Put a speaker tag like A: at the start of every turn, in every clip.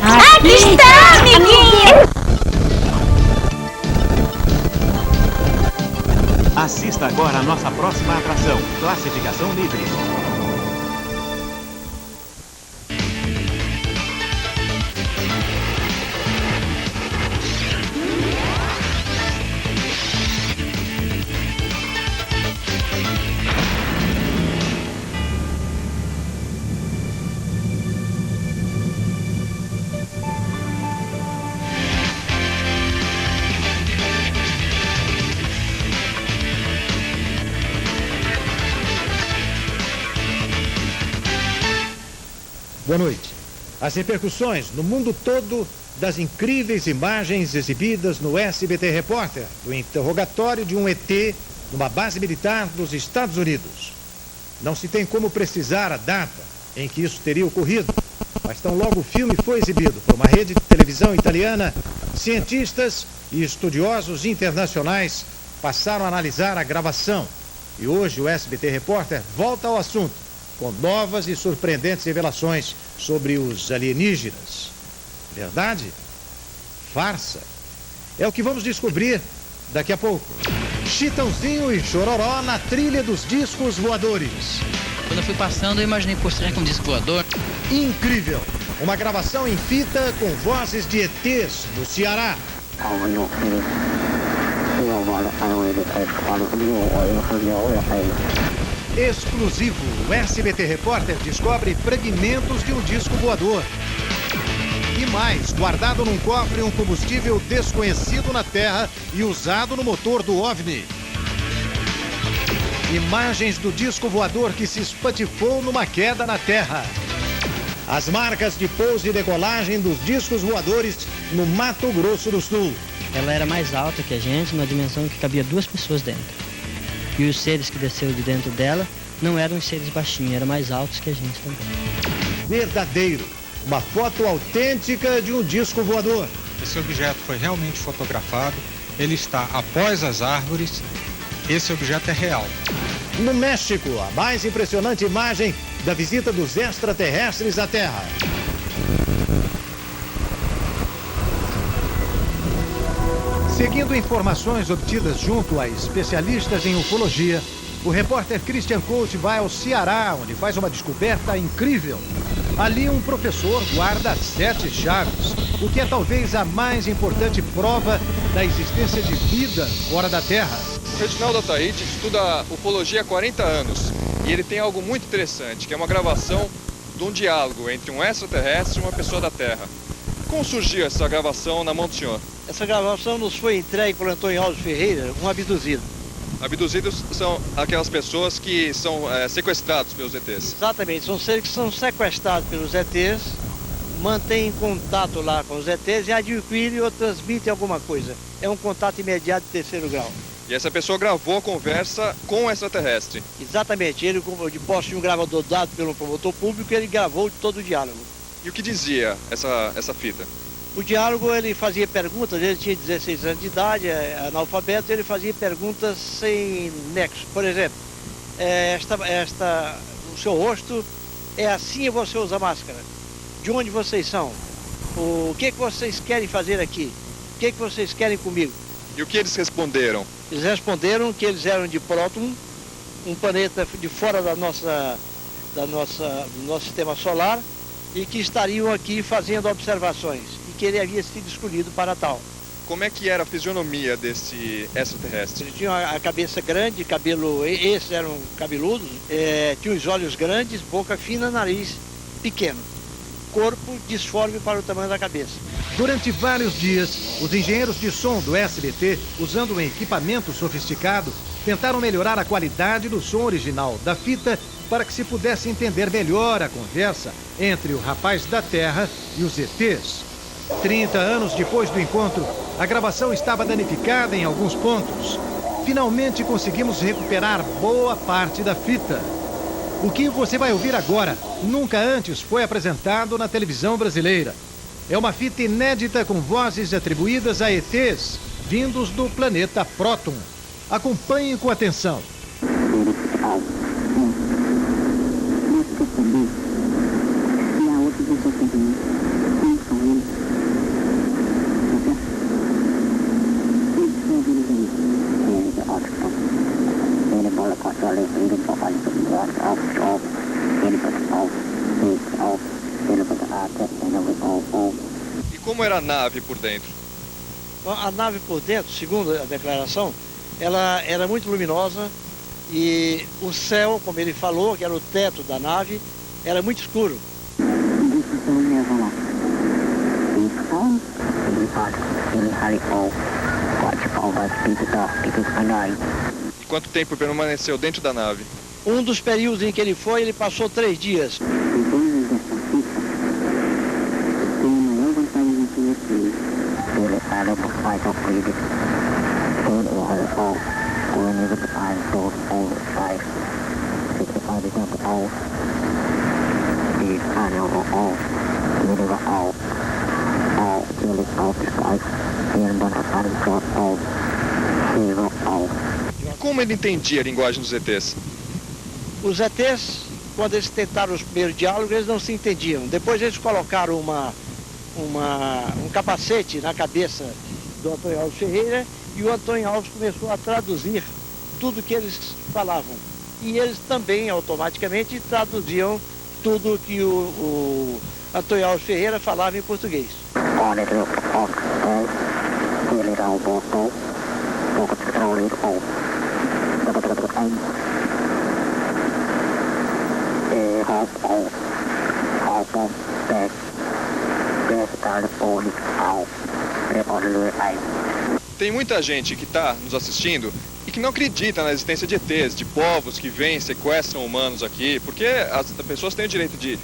A: Aqui está, amiguinho!
B: Assista agora a nossa próxima atração, Classificação Livre.
C: Boa noite. As repercussões no mundo todo das incríveis imagens exibidas no SBT Repórter do interrogatório de um ET numa base militar dos Estados Unidos. Não se tem como precisar a data em que isso teria ocorrido, mas tão logo o filme foi exibido por uma rede de televisão italiana, cientistas e estudiosos internacionais passaram a analisar a gravação. E hoje o SBT Repórter volta ao assunto, com novas e surpreendentes revelações sobre os alienígenas. Verdade? Farsa? É o que vamos descobrir daqui a pouco. Chitãozinho e Chororó na trilha dos discos voadores.
D: Quando eu fui passando, eu imaginei, pô, será que é um disco voador?
C: Incrível! Uma gravação em fita com vozes de ETs do Ceará. Exclusivo, o SBT Repórter descobre fragmentos de um disco voador. E mais, guardado num cofre um combustível desconhecido na Terra e usado no motor do OVNI. Imagens do disco voador que se espatifou numa queda na Terra. As marcas de pouso e decolagem dos discos voadores no Mato Grosso do Sul.
E: Ela era mais alta que a gente, numa dimensão que cabia 2 pessoas dentro. E os seres que desceram de dentro dela não eram os seres baixinhos, eram mais altos que a gente também.
C: Verdadeiro. Uma foto autêntica de um disco voador.
F: Esse objeto foi realmente fotografado, ele está após as árvores, esse objeto é real.
C: No México, a mais impressionante imagem da visita dos extraterrestres à Terra. Seguindo informações obtidas junto a especialistas em ufologia, o repórter Christian Coach vai ao Ceará, onde faz uma descoberta incrível. Ali um professor guarda 7 chaves, o que é talvez a mais importante prova da existência de vida fora da Terra.
G: O Reginaldo Ataíde estuda ufologia há 40 anos e ele tem algo muito interessante, que é uma gravação de um diálogo entre um extraterrestre e uma pessoa da Terra. Como surgiu essa gravação na mão do senhor?
H: Essa gravação nos foi entregue por Antônio Alves Ferreira, um abduzido.
G: Abduzidos são aquelas pessoas que são sequestrados pelos ETs.
H: Exatamente, são seres que são sequestrados pelos ETs, mantêm contato lá com os ETs e adquirem ou transmitem alguma coisa. É um contato imediato de 3º grau.
G: E essa pessoa gravou a conversa com o extraterrestre.
H: Exatamente, ele, de posse de um gravador dado pelo promotor público, ele gravou todo o diálogo.
G: E o que dizia essa fita?
H: O diálogo, ele fazia perguntas, ele tinha 16 anos de idade, analfabeto, ele fazia perguntas sem nexo. Por exemplo, o seu rosto é assim e você usa máscara. De onde vocês são? O que vocês querem fazer aqui? O que vocês querem comigo?
G: E o que eles responderam?
H: Eles responderam que eles eram de Próton, um planeta de fora do nosso sistema solar, e que estariam aqui fazendo observações, e que ele havia sido escolhido para tal.
G: Como é que era a fisionomia desse extraterrestre?
H: Ele tinha a cabeça grande, cabelo, esses eram cabeludos, tinha os olhos grandes, boca fina, nariz pequeno, corpo disforme para o tamanho da cabeça.
C: Durante vários dias, os engenheiros de som do SBT, usando um equipamento sofisticado, tentaram melhorar a qualidade do som original da fita para que se pudesse entender melhor a conversa entre o rapaz da Terra e os ETs. 30 anos depois do encontro, a gravação estava danificada em alguns pontos. Finalmente conseguimos recuperar boa parte da fita. O que você vai ouvir agora nunca antes foi apresentado na televisão brasileira. É uma fita inédita com vozes atribuídas a ETs vindos do planeta Próton. Acompanhe com atenção.
G: E como era a nave por dentro?
H: A nave por dentro, segundo a declaração, ela era muito luminosa e o céu, como ele falou, que era o teto da nave, era muito escuro.
G: E quanto tempo permaneceu dentro da nave?
H: Um dos períodos em que ele foi, ele passou 3 dias.
G: Como ele entendia a linguagem dos ETs?
H: Os ETs, quando eles tentaram os primeiros diálogos, eles não se entendiam. Depois eles colocaram um capacete na cabeça do Antônio Alves Ferreira e o Antônio Alves começou a traduzir tudo que eles falavam. E eles também automaticamente traduziam tudo que o Antônio Alves Ferreira falava em português.
G: Tem muita gente que está nos assistindo e que não acredita na existência de ETs, de povos que vêm, sequestram humanos aqui, porque as pessoas têm o direito de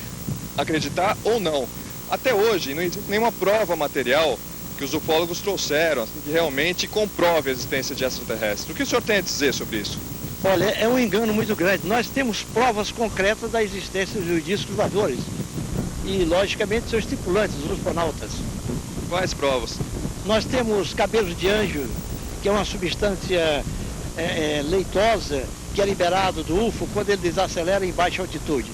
G: acreditar ou não. Até hoje, não existe nenhuma prova material que os ufólogos trouxeram, assim, que realmente comprove a existência de extraterrestres. O que o senhor tem a dizer sobre isso?
H: Olha, é um engano muito grande. Nós temos provas concretas da existência dos discos voadores e, logicamente, seus tripulantes, os ufonautas.
G: Quais provas?
H: Nós temos cabelos de anjo, que é uma substância leitosa que é liberado do UFO quando ele desacelera em baixa altitude.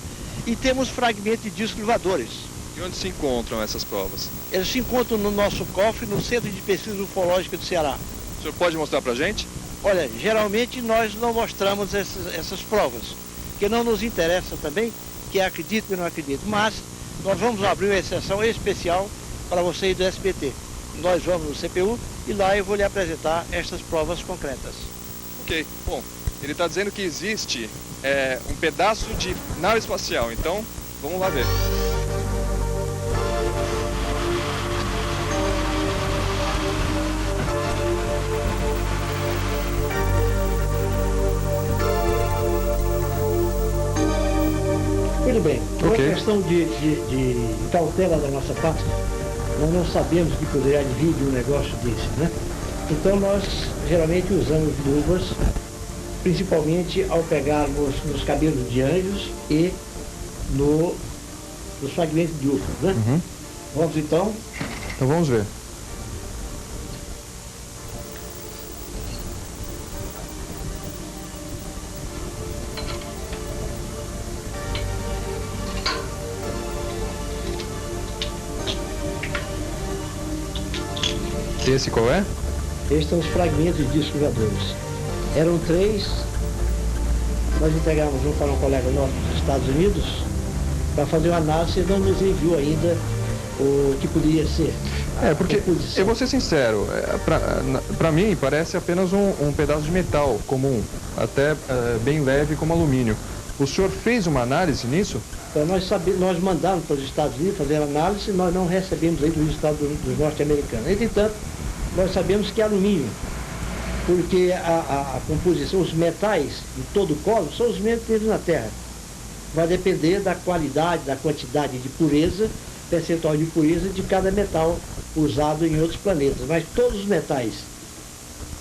H: E temos fragmentos de discos voadores.
G: E onde se encontram essas provas?
H: Eles se encontram no nosso cofre, no Centro de Pesquisa Ufológica do Ceará.
G: O senhor pode mostrar pra gente?
H: Olha, geralmente nós não mostramos essas provas, que não nos interessa também, que acredito e não acredito. Mas nós vamos abrir uma exceção especial para vocês do SBT. Nós vamos no CPU e lá eu vou lhe apresentar estas provas concretas.
G: Ok, bom, ele está dizendo que existe um pedaço de nave espacial, então vamos lá ver.
H: Muito bem, por questão de cautela da nossa parte, nós não sabemos que poderia vir de um negócio desse, né? Então nós geralmente usamos luvas, principalmente ao pegarmos nos cabelos de anjos e nos fragmentos de UFO, né?
G: Uhum.
H: Vamos então?
G: Então vamos ver. Esse qual é?
H: Estes são os fragmentos de discos voadores. Eram 3, nós entregamos um para um colega nosso dos Estados Unidos para fazer uma análise e não nos enviou ainda o que poderia ser.
I: Porque, eu vou ser sincero, para mim parece apenas um pedaço de metal comum, até bem leve como alumínio. O senhor fez uma análise nisso?
H: Então, nós mandamos para os Estados Unidos fazer a análise e nós não recebemos aí dos resultados dos norte-americanos. Entretanto, nós sabemos que é alumínio, porque a composição, os metais de todo o colo são os mesmos que temos na Terra. vai depender da qualidade, da quantidade de pureza, percentual de pureza de cada metal usado em outros planetas. Mas todos os metais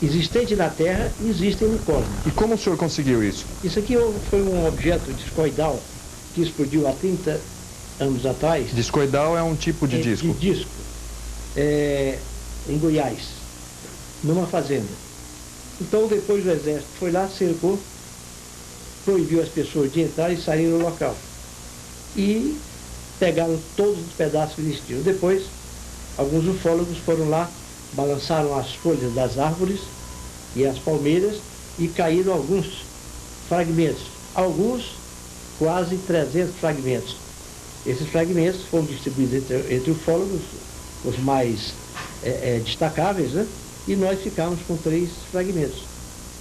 H: existentes na Terra existem no cosmos.
I: E como o senhor conseguiu isso?
H: Isso aqui foi um objeto discoidal que explodiu há 30 anos atrás.
I: Discoidal é um tipo de disco?
H: De disco. Em Goiás, numa fazenda. Então, depois o exército foi lá, cercou, proibiu as pessoas de entrar e sair no local. E pegaram todos os pedaços que existiam. Depois, alguns ufólogos foram lá, balançaram as folhas das árvores e as palmeiras e caíram alguns fragmentos. Alguns, quase 300 fragmentos. Esses fragmentos foram distribuídos entre ufólogos, os mais destacáveis, né? E nós ficamos com 3 fragmentos,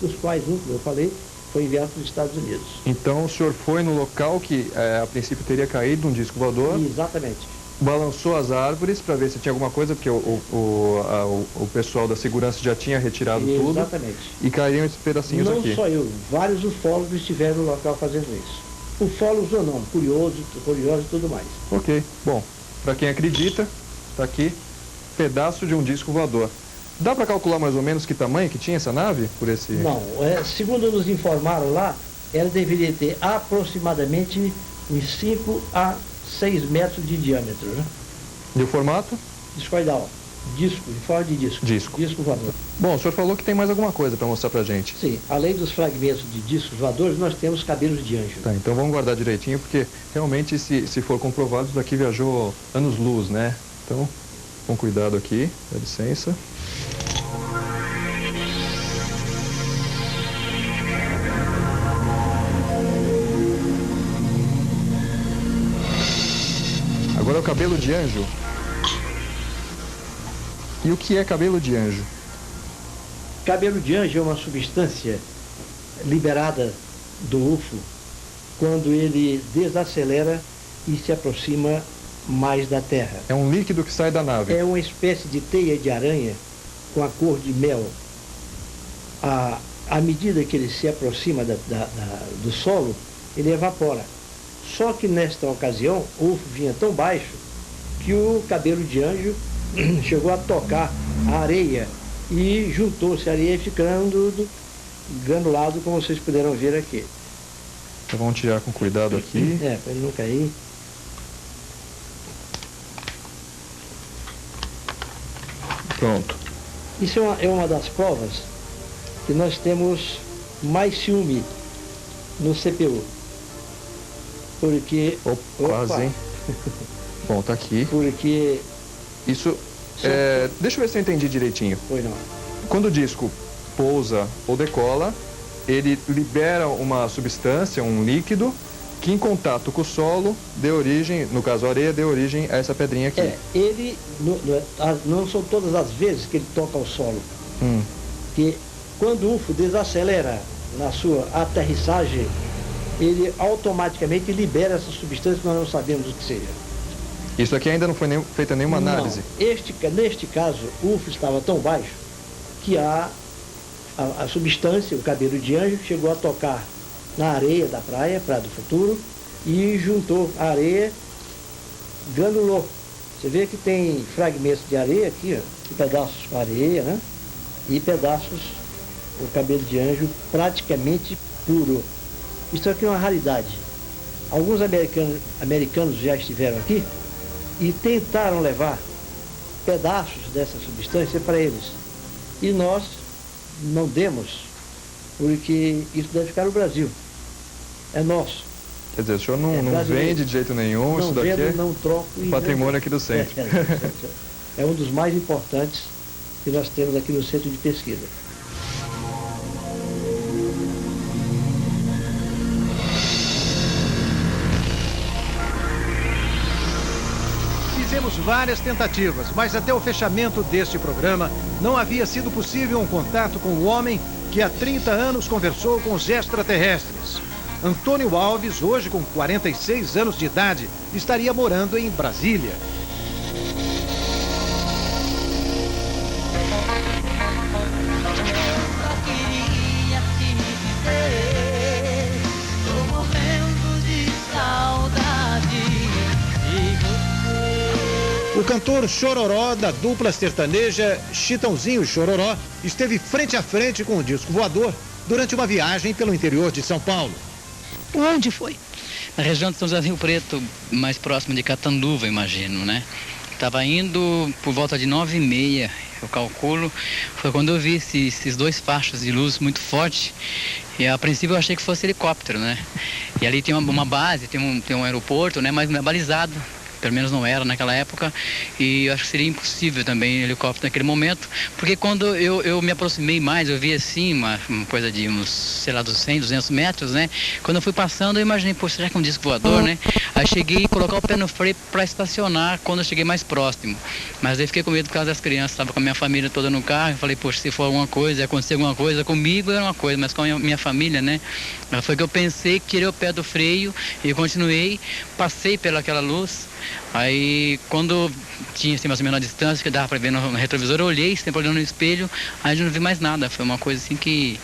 H: dos quais um, como eu falei, foi enviado para os Estados Unidos.
I: Então o senhor foi no local que a princípio teria caído um disco voador?
H: Exatamente.
I: Balançou as árvores para ver se tinha alguma coisa, porque o pessoal da segurança já tinha retirado tudo.
H: Exatamente.
I: E caíram esses pedacinhos aqui.
H: Não só eu, vários ufólogos estiveram no local fazendo isso. Ufólogos ou não, curiosos e tudo mais.
I: Ok, bom, para quem acredita, está aqui, pedaço de um disco voador. Dá para calcular mais ou menos que tamanho que tinha essa nave?
H: Não, segundo nos informaram lá, ela deveria ter aproximadamente uns 5 a 6 metros de diâmetro. Né?
I: E o formato?
H: Discoidal. Disco, em forma de disco. Disco voador.
I: Bom, o senhor falou que tem mais alguma coisa para mostrar pra gente.
H: Sim, além dos fragmentos de discos voadores, nós temos cabelos de anjo.
I: Tá, então vamos guardar direitinho, porque realmente, se for comprovado, isso daqui viajou anos-luz, né? Então, com cuidado aqui, dá licença. Agora é o cabelo de anjo. E o que é cabelo de anjo?
H: Cabelo de anjo é uma substância liberada do UFO quando ele desacelera e se aproxima mais da Terra.
I: É um líquido que sai da nave.
H: É uma espécie de teia de aranha com a cor de mel. À medida que ele se aproxima do solo, ele evapora. Só que nesta ocasião, o UFO vinha tão baixo que o cabelo de anjo chegou a tocar a areia e juntou-se a areia ficando granulado, como vocês puderam ver aqui.
I: Então vamos tirar com cuidado aqui.
H: Para ele não cair.
I: Pronto.
H: Isso é uma das provas que nós temos mais ciúme no CPU. Porque...
I: Quase, hein? Bom, tá aqui.
H: Porque...
I: Isso, deixa eu ver se eu entendi direitinho.
H: Foi não.
I: Quando o disco pousa ou decola, ele libera uma substância, um líquido, que em contato com o solo dê origem, no caso a areia, dê origem a essa pedrinha aqui.
H: Ele, não são todas as vezes que ele toca o solo. Que quando o UFO desacelera na sua aterrissagem, ele automaticamente libera essa substância que nós não sabemos o que seja.
I: Isso aqui ainda não foi feita nenhuma análise?
H: Neste caso, o UFO estava tão baixo que a substância, o cabelo de anjo, chegou a tocar na areia da praia do Futuro, e juntou a areia, granulou. Você vê que tem fragmentos de areia aqui, ó, pedaços com areia, né? E pedaços, o cabelo de anjo praticamente puro. Isso aqui é uma raridade. Alguns americanos já estiveram aqui e tentaram levar pedaços dessa substância para eles. E nós não demos, porque isso deve ficar no Brasil. É nosso.
I: Quer dizer, o senhor não vende de jeito nenhum,
H: não
I: isso daqui
H: vendo,
I: é
H: não troco,
I: patrimônio aqui do centro.
H: É um dos mais importantes que nós temos aqui no centro de pesquisa.
C: Fizemos várias tentativas, mas até o fechamento deste programa não havia sido possível um contato com o homem que há 30 anos conversou com os extraterrestres. Antônio Alves, hoje com 46 anos de idade, estaria morando em Brasília.
A: Só queria te dizer, tô morrendo de saudade.
C: O cantor Chororó, da dupla sertaneja Chitãozinho e Chororó, esteve frente a frente com o disco voador durante uma viagem pelo interior de São Paulo.
A: Onde foi?
D: Na região de São José do Rio Preto, mais próximo de Catanduva, imagino, né? Estava indo por volta de 9h30, eu calculo, foi quando eu vi esses dois fachos de luz muito fortes. E a princípio eu achei que fosse helicóptero, né? E ali tem uma base, tem um aeroporto, né? Mas não é balizado. Pelo menos não era naquela época, e eu acho que seria impossível também helicóptero naquele momento, porque quando eu me aproximei mais, eu vi assim, uma coisa de uns, sei lá, dos 100, 200 metros, né? Quando eu fui passando, eu imaginei, pô, será que é um disco voador, né? Aí cheguei a colocar o pé no freio para estacionar quando eu cheguei mais próximo, mas aí fiquei com medo por causa das crianças, estava com a minha família toda no carro, eu falei, poxa, se for alguma coisa, acontecer alguma coisa comigo, era uma coisa, mas com a minha família, né? Foi que eu pensei, tirei o pé do freio e continuei, passei pelaquela luz. Aí quando tinha assim, mais ou menos a distância que dava para ver no retrovisor, eu olhei, sempre olhando no espelho, aí eu não vi mais nada. Foi uma coisa assim que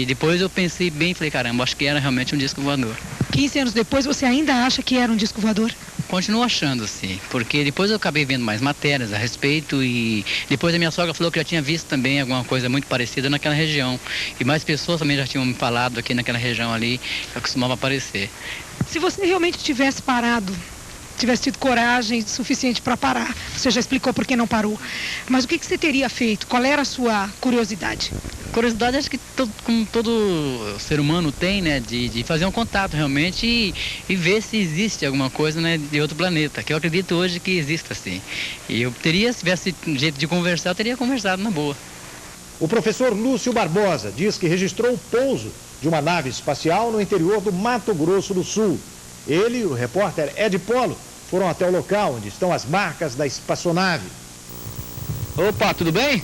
D: depois eu pensei bem e falei, caramba, acho que era realmente um disco voador.
A: 15 anos depois, você ainda acha que era um disco voador?
D: Continuo achando, sim, porque depois eu acabei vendo mais matérias a respeito e depois a minha sogra falou que já tinha visto também alguma coisa muito parecida naquela região. E mais pessoas também já tinham me falado aqui naquela região ali, que costumava aparecer.
A: Se você realmente tivesse parado, tivesse tido coragem suficiente para parar, você já explicou por que não parou, mas o que você teria feito? Qual era a sua curiosidade?
D: Curiosidade, acho que como todo ser humano tem, né, de fazer um contato realmente e ver se existe alguma coisa, né, de outro planeta, que eu acredito hoje que exista, assim. E eu teria, se tivesse jeito de conversar, eu teria conversado na boa.
C: O professor Lúcio Barbosa diz que registrou o pouso de uma nave espacial no interior do Mato Grosso do Sul. Ele e o repórter Ed Polo foram até o local onde estão as marcas da espaçonave.
J: Opa, tudo bem?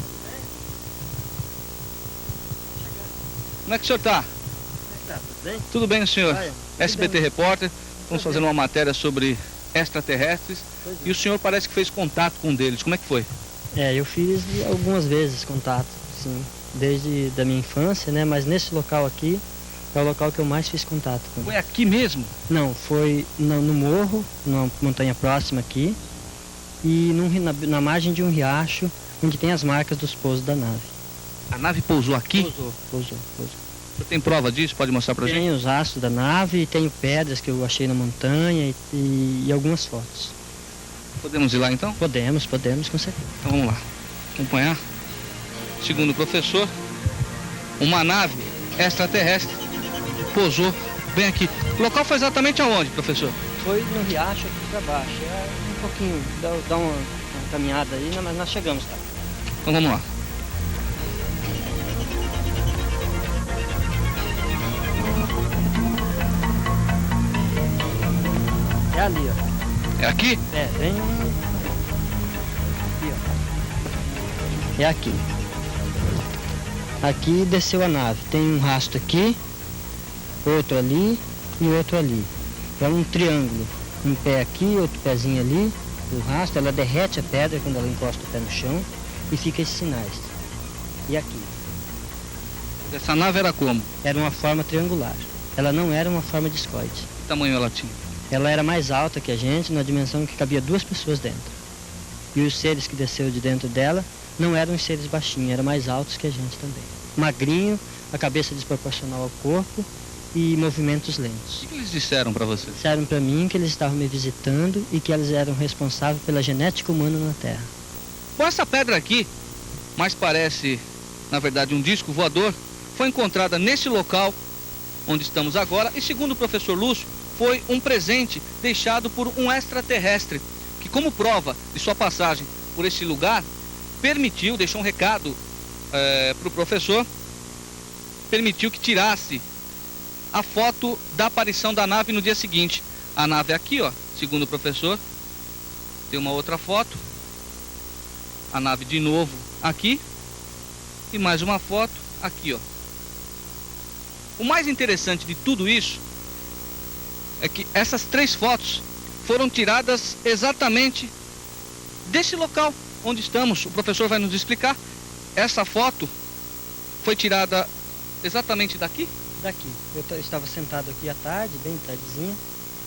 J: Como é que o senhor está? Tudo bem, senhor? SBT Repórter, estamos fazendo uma matéria sobre extraterrestres e o senhor parece que fez contato com um deles. Como é que foi?
E: Eu fiz algumas vezes contato, sim, desde da minha infância, né? Mas nesse local aqui é o local que eu mais fiz contato com.
J: Foi aqui mesmo?
E: Não, foi no morro, numa montanha próxima aqui, e na margem de um riacho, onde tem as marcas dos pousos da nave.
J: A nave pousou aqui?
E: Pousou.
J: Você tem prova disso? Pode mostrar pra gente?
E: Tenho os rastros da nave, tenho pedras que eu achei na montanha e algumas fotos.
J: Podemos ir lá então?
E: Podemos, com certeza.
J: Então vamos lá, acompanhar. Segundo o professor, uma nave extraterrestre pousou bem aqui. O local foi exatamente aonde, professor?
E: Foi no riacho aqui pra baixo. É um pouquinho, dá uma caminhada aí, mas nós chegamos lá.
J: Então vamos lá.
E: É ali, ó.
J: É aqui?
E: É, bem... Aqui, ó. É aqui. Aqui desceu a nave. Tem um rastro aqui, outro ali e outro ali. É um triângulo. Um pé aqui, outro pezinho ali. O rastro, ela derrete a pedra quando ela encosta o pé no chão e fica esses sinais. E aqui?
J: Essa nave era como?
E: Era uma forma triangular. Ela não era uma forma discoide.
J: Que tamanho ela tinha?
E: Ela era mais alta que a gente, na dimensão que cabia 2 pessoas dentro. E os seres que desceram de dentro dela não eram os seres baixinhos, eram mais altos que a gente também. Magrinho, a cabeça desproporcional ao corpo e movimentos lentos.
J: O que eles disseram para você?
E: Disseram para mim que eles estavam me visitando e que eles eram responsáveis pela genética humana na Terra.
J: Bom, essa pedra aqui, mais parece, na verdade, um disco voador, foi encontrada nesse local onde estamos agora e, segundo o professor Lúcio, foi um presente deixado por um extraterrestre que, como prova de sua passagem por esse lugar, deixou um recado para o professor, permitiu que tirasse a foto da aparição da nave no dia seguinte. A nave é aqui, ó, segundo o professor. Tem uma outra foto. A nave de novo aqui. E mais uma foto aqui, ó. O mais interessante de tudo isso é que essas 3 fotos foram tiradas exatamente desse local onde estamos. O professor vai nos explicar. Essa foto foi tirada exatamente daqui?
E: Daqui. Eu estava sentado aqui à tarde, bem tardezinha,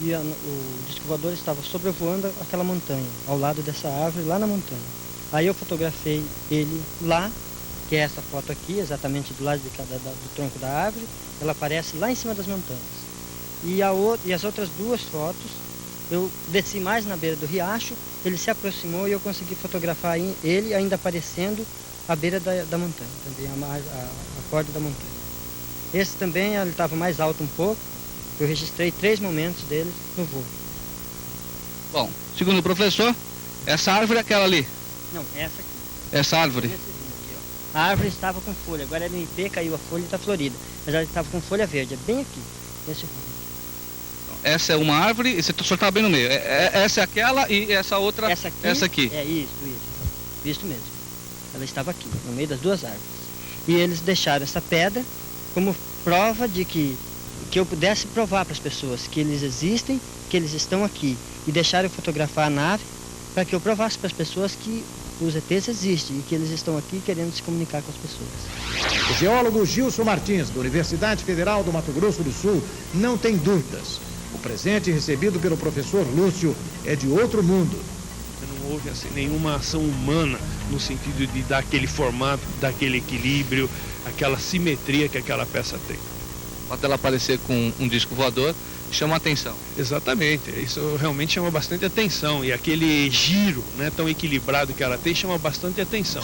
E: e o disco voador estava sobrevoando aquela montanha, ao lado dessa árvore, lá na montanha. Aí eu fotografei ele lá, que é essa foto aqui, exatamente do lado do tronco da árvore. Ela aparece lá em cima das montanhas. E as outras duas fotos, eu desci mais na beira do riacho, ele se aproximou e eu consegui fotografar ele ainda aparecendo à beira da montanha, também a corda da montanha. Esse também, ele estava mais alto um pouco, eu registrei 3 momentos dele no voo.
J: Bom, segundo o professor, essa árvore é aquela ali?
E: Não, essa aqui.
J: Essa árvore?
E: Aqui, ó. A árvore estava com folha, agora no IP caiu a folha e está florida, mas ela estava com folha verde, é bem aqui, nesse rumo.
J: Essa é uma árvore e você só está bem no meio. Essa é aquela e essa outra, essa aqui.
E: É isso mesmo. Ela estava aqui, no meio das duas árvores. E eles deixaram essa pedra como prova de que eu pudesse provar para as pessoas que eles existem, que eles estão aqui. E deixaram eu fotografar a nave para que eu provasse para as pessoas que os ETs existem e que eles estão aqui querendo se comunicar com as pessoas.
C: O geólogo Gilson Martins, da Universidade Federal do Mato Grosso do Sul, não tem dúvidas. O presente recebido pelo professor Lúcio é de outro mundo.
K: Não houve assim, nenhuma ação humana no sentido de dar aquele formato, dar aquele equilíbrio, aquela simetria que aquela peça tem.
J: O fato dela aparecer com um disco voador chama a atenção.
K: Exatamente, isso realmente chama bastante atenção e aquele giro, né, tão equilibrado que ela tem chama bastante atenção.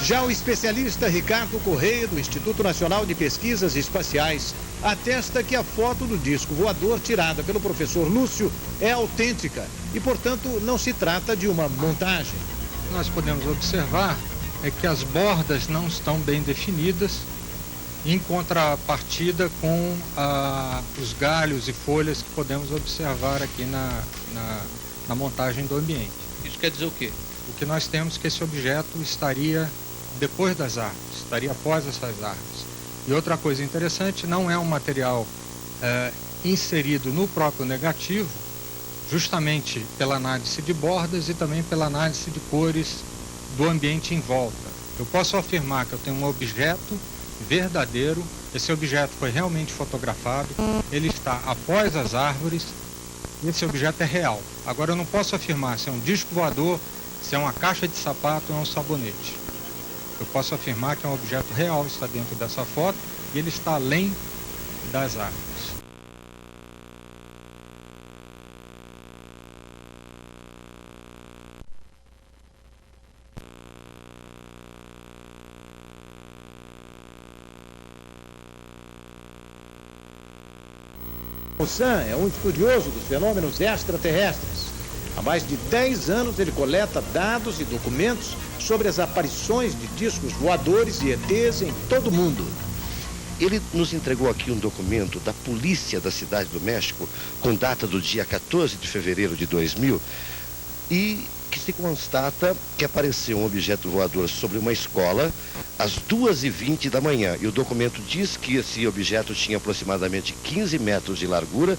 C: Já o especialista Ricardo Correia, do Instituto Nacional de Pesquisas Espaciais, atesta que a foto do disco voador tirada pelo professor Lúcio é autêntica e, portanto, não se trata de uma montagem.
F: O que nós podemos observar é que as bordas não estão bem definidas, em contrapartida com os galhos e folhas que podemos observar aqui na montagem do ambiente.
J: Isso quer dizer o quê?
F: O que nós temos é que esse objeto estaria depois das árvores, estaria após essas árvores. E outra coisa interessante, não é um material inserido no próprio negativo, justamente pela análise de bordas e também pela análise de cores do ambiente em volta. Eu posso afirmar que eu tenho um objeto verdadeiro, esse objeto foi realmente fotografado, ele está após as árvores, esse objeto é real. Agora eu não posso afirmar se é um disco voador, se é uma caixa de sapato ou é um sabonete. Eu posso afirmar que é um objeto real, está dentro dessa foto e ele está além das árvores.
C: O Sam é um estudioso dos fenômenos extraterrestres. Há mais de 10 anos ele coleta dados e documentos sobre as aparições de discos voadores e ETs em todo o mundo.
L: Ele nos entregou aqui um documento da polícia da Cidade do México, com data do dia 14 de fevereiro de 2000, e que se constata que apareceu um objeto voador sobre uma escola às 2h20 da manhã. E o documento diz que esse objeto tinha aproximadamente 15 metros de largura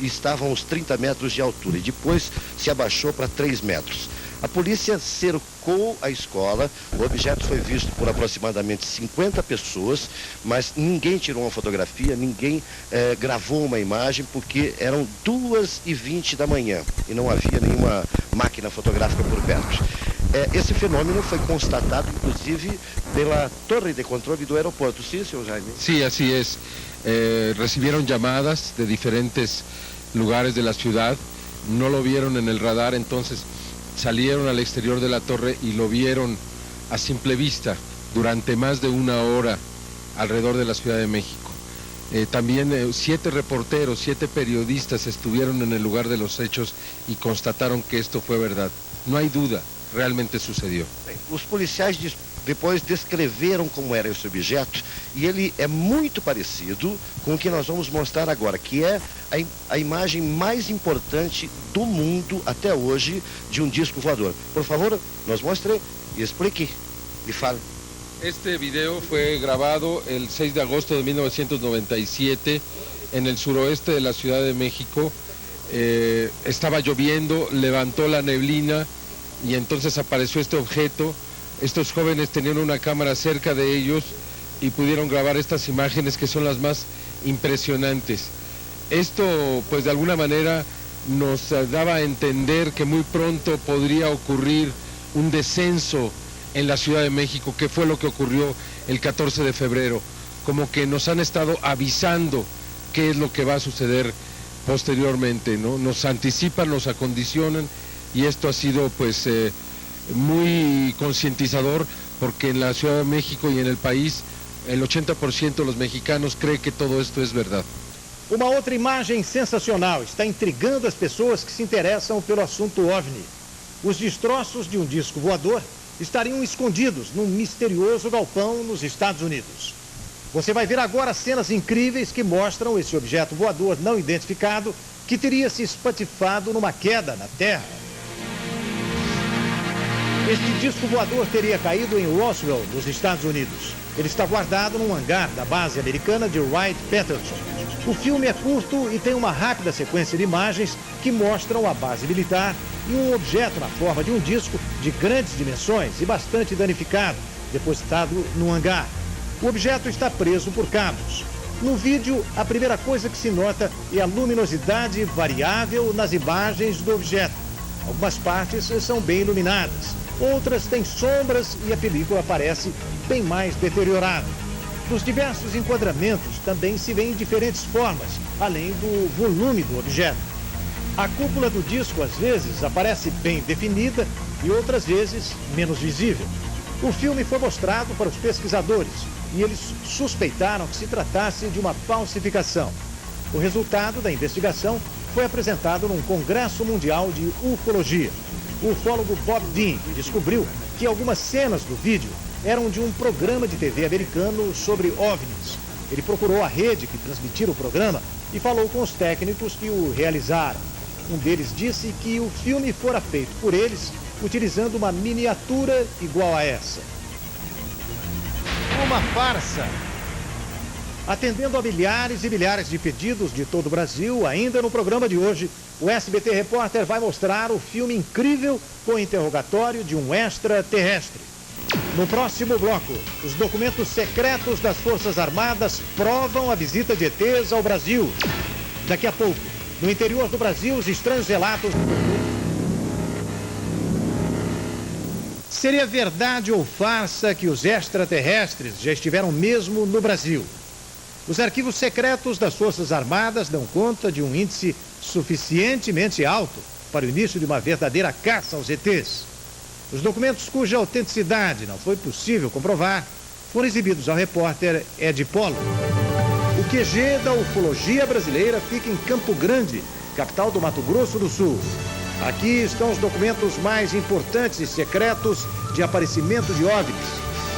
L: e estava a uns 30 metros de altura. E depois se abaixou para 3 metros. A polícia cercou a escola, o objeto foi visto por aproximadamente 50 pessoas, mas ninguém tirou uma fotografia, ninguém gravou uma imagem, porque eram 2h20 da manhã e não havia nenhuma máquina fotográfica por perto. Esse fenômeno foi constatado, inclusive, pela torre de controle do aeroporto. ¿Sí, señor Jaime?
M: Sí, así es. Recibieron llamadas de diferentes lugares de la ciudad, no lo vieron en el radar, entonces salieron al exterior de la torre y lo vieron a simple vista durante más de 1 hora alrededor de la Ciudad de México. También 7 reporteros, 7 periodistas estuvieron en el lugar de los hechos y constataron que esto fue verdad. No hay duda, realmente sucedió.
L: Os policiais depois descreveram como era esse objeto e ele é muito parecido com o que nós vamos mostrar agora, que é a imagem mais importante do mundo até hoje de um disco voador. Por favor, nos mostre e explique e fale.
M: Este video fue grabado el 6 de agosto de 1997 en el suroeste de la Ciudad de México. Estaba lloviendo, levantó la neblina y entonces apareció este objeto. Estos jóvenes tenían una cámara cerca de ellos y pudieron grabar estas imágenes que son las más impresionantes. Esto, pues de alguna manera, nos daba a entender que muy pronto podría ocurrir un descenso en la Ciudad de México, que fue lo que ocurrió el 14 de febrero. Como que nos han estado avisando qué es lo que va a suceder posteriormente, ¿no? Nos anticipan, nos acondicionan, y esto ha sido pues muy concientizador, porque en la Ciudad de México y en el país el 80% de los mexicanos cree que todo esto es verdad.
C: Uma outra imagem sensacional está intrigando as pessoas que se interessam pelo assunto OVNI. Os destroços de um disco voador estariam escondidos num misterioso galpão nos Estados Unidos. Você vai ver agora cenas incríveis que mostram esse objeto voador não identificado que teria se espatifado numa queda na Terra. Este disco voador teria caído em Roswell, nos Estados Unidos. Ele está guardado num hangar da base americana de Wright-Patterson. O filme é curto e tem uma rápida sequência de imagens que mostram a base militar e um objeto na forma de um disco de grandes dimensões e bastante danificado, depositado no hangar. O objeto está preso por cabos. No vídeo, a primeira coisa que se nota é a luminosidade variável nas imagens do objeto. Algumas partes são bem iluminadas, outras têm sombras e a película parece bem mais deteriorada. Nos diversos enquadramentos também se vêem diferentes formas, além do volume do objeto. A cúpula do disco às vezes aparece bem definida e outras vezes menos visível. O filme foi mostrado para os pesquisadores e eles suspeitaram que se tratasse de uma falsificação. O resultado da investigação foi apresentado num Congresso Mundial de Ufologia. O ufólogo Bob Dean descobriu que algumas cenas do vídeo eram de um programa de TV americano sobre OVNIs. Ele procurou a rede que transmitira o programa e falou com os técnicos que o realizaram. Um deles disse que o filme fora feito por eles utilizando uma miniatura igual a essa. Uma farsa. Atendendo a milhares e milhares de pedidos de todo o Brasil, ainda no programa de hoje, o SBT Repórter vai mostrar o filme incrível com o interrogatório de um extraterrestre. No próximo bloco, os documentos secretos das Forças Armadas provam a visita de ETs ao Brasil. Daqui a pouco, no interior do Brasil, os estranhos relatos... Seria verdade ou farsa que os extraterrestres já estiveram mesmo no Brasil? Os arquivos secretos das Forças Armadas dão conta de um índice suficientemente alto para o início de uma verdadeira caça aos ETs. Os documentos cuja autenticidade não foi possível comprovar foram exibidos ao repórter Ed Polo. O QG da ufologia brasileira fica em Campo Grande, capital do Mato Grosso do Sul. Aqui estão os documentos mais importantes e secretos de aparecimento de OVNIs